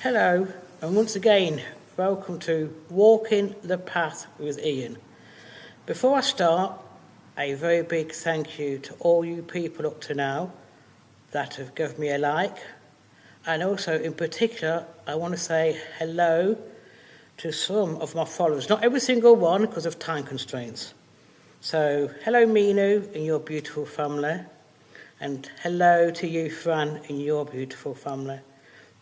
Hello, and once again, welcome to Walking the Path with Ian. Before I start, a very big thank you to all you people up to now that have given me a like. And also, in particular, I want to say hello to some of my followers. Not every single one, because of time constraints. So, hello, Minu and your beautiful family. And hello to you, Fran, and your beautiful family.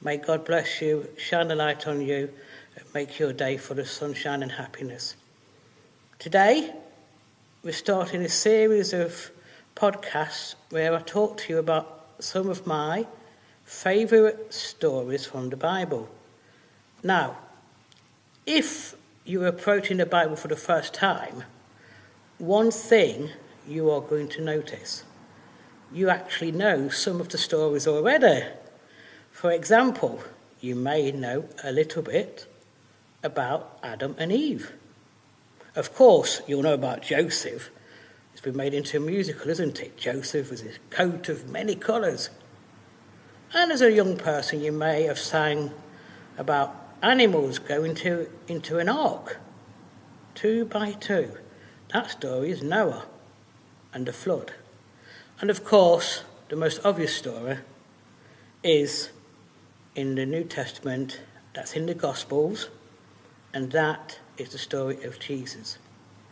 May God bless you, shine a light on you, and make your day full of sunshine and happiness. Today, we're starting a series of podcasts where I talk to you about some of my favourite stories from the Bible. Now, if you're approaching the Bible for the first time, one thing you are going to notice. You actually know some of the stories already. For example, you may know a little bit about Adam and Eve. Of course, you'll know about Joseph. It's been made into a musical, isn't it? Joseph with his coat of many colours. And as a young person, you may have sang about animals going into an ark, 2 by 2. That story is Noah and the flood. And of course, the most obvious story is in the New Testament, that's in the Gospels, and that is the story of Jesus.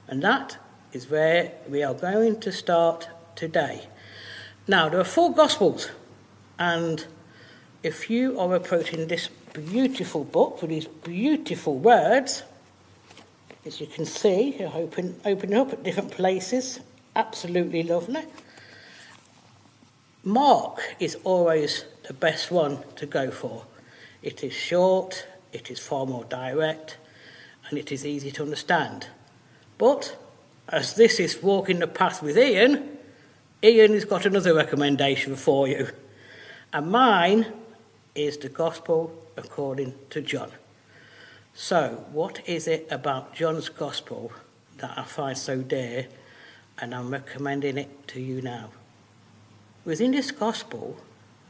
And that is where we are going to start today. Now, there are 4 Gospels, and if you are approaching this beautiful book with these beautiful words, as you can see, you're opening up at different places, absolutely lovely. Mark is always the best one to go for. It is short, it is far more direct, and it is easy to understand. But as this is Walking the Path with Ian has got another recommendation for you. And mine is the Gospel according to John. So, what is it about John's Gospel that I find so dear, and I'm recommending it to you now? Within this Gospel,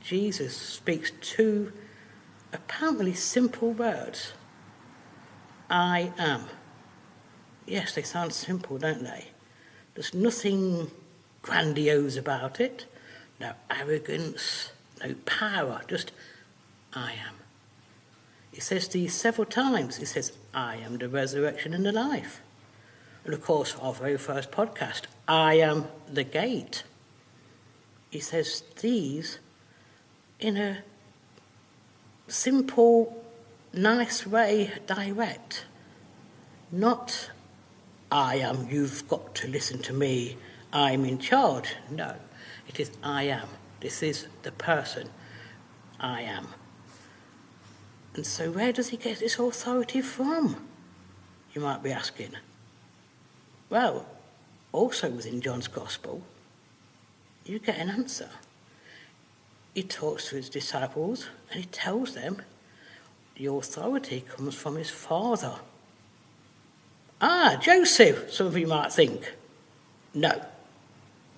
Jesus speaks 2 apparently simple words. I am. Yes, they sound simple, don't they? There's nothing grandiose about it. No arrogance, no power, just I am. He says these several times. He says, I am the resurrection and the life. And of course, our very first podcast, I am the gate. He says these in a simple, nice way, direct. Not, I am, you've got to listen to me, I'm in charge. No, it is I am. This is the person, I am. And so where does he get this authority from? You might be asking. Well, also within John's Gospel, you get an answer. He talks to his disciples and he tells them the authority comes from his father. Joseph, some of you might think. No.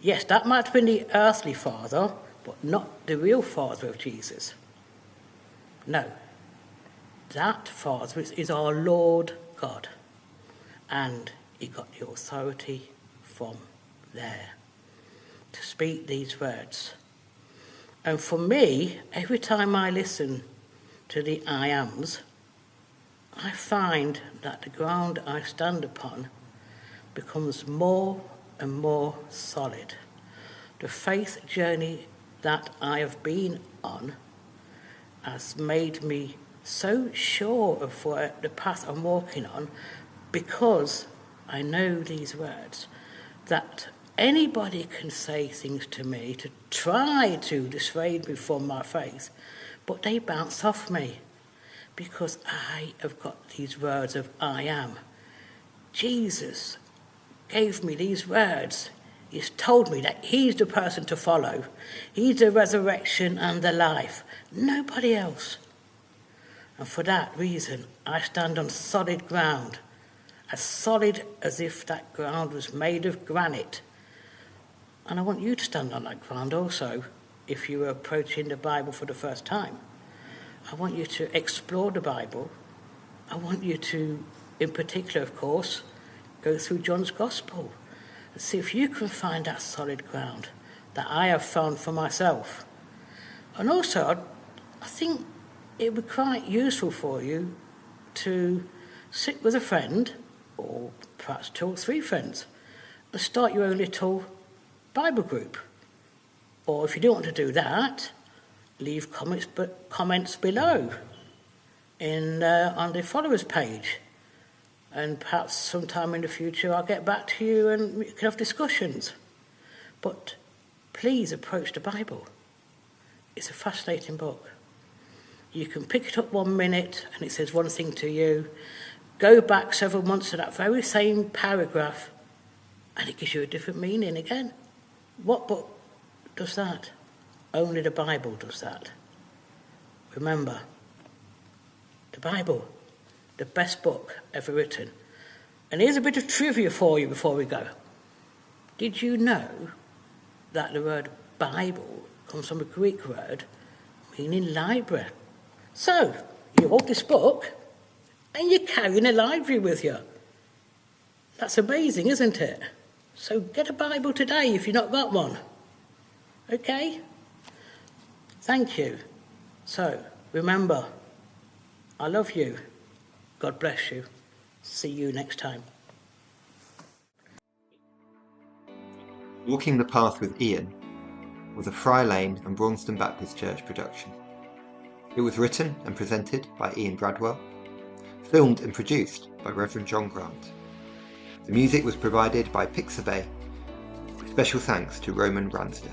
Yes, that might have been the earthly father, but not the real father of Jesus. No. That father is our Lord God. And he got the authority from there to speak these words. And for me, every time I listen to the I ams, I find that the ground I stand upon becomes more and more solid. The faith journey that I have been on has made me so sure of the path I'm walking on, because I know these words, that anybody can say things to me to try to dissuade me from my faith, but they bounce off me because I have got these words of I am. Jesus gave me these words. He's told me that he's the person to follow. He's the resurrection and the life. Nobody else. And for that reason, I stand on solid ground, as solid as if that ground was made of granite. And I want you to stand on that ground also, if you are approaching the Bible for the first time. I want you to explore the Bible. I want you to, in particular, of course, go through John's Gospel and see if you can find that solid ground that I have found for myself. And also, I think it would be quite useful for you to sit with a friend, or perhaps 2 or 3 friends, and start your own little Bible group. Or if you don't want to do that, leave comments below on the followers page. And perhaps sometime in the future I'll get back to you and we can have discussions. But please approach the Bible. It's a fascinating book. You can pick it up 1 minute and it says one thing to you. Go back several months to that very same paragraph and it gives you a different meaning again. What book does that? Only the Bible does that. Remember, the Bible, the best book ever written. And here's a bit of trivia for you before we go. Did you know that the word Bible comes from a Greek word meaning library? So, you hold this book and you're carrying a library with you. That's amazing, isn't it? So get a Bible today if you've not got one. Okay? Thank you. So, remember, I love you. God bless you. See you next time. Walking the Path with Ian was a Fry Lane and Braunston Baptist Church production. It was written and presented by Ian Bradwell, filmed and produced by Reverend John Grant. The music was provided by Pixabay, with special thanks to Roman Branstev.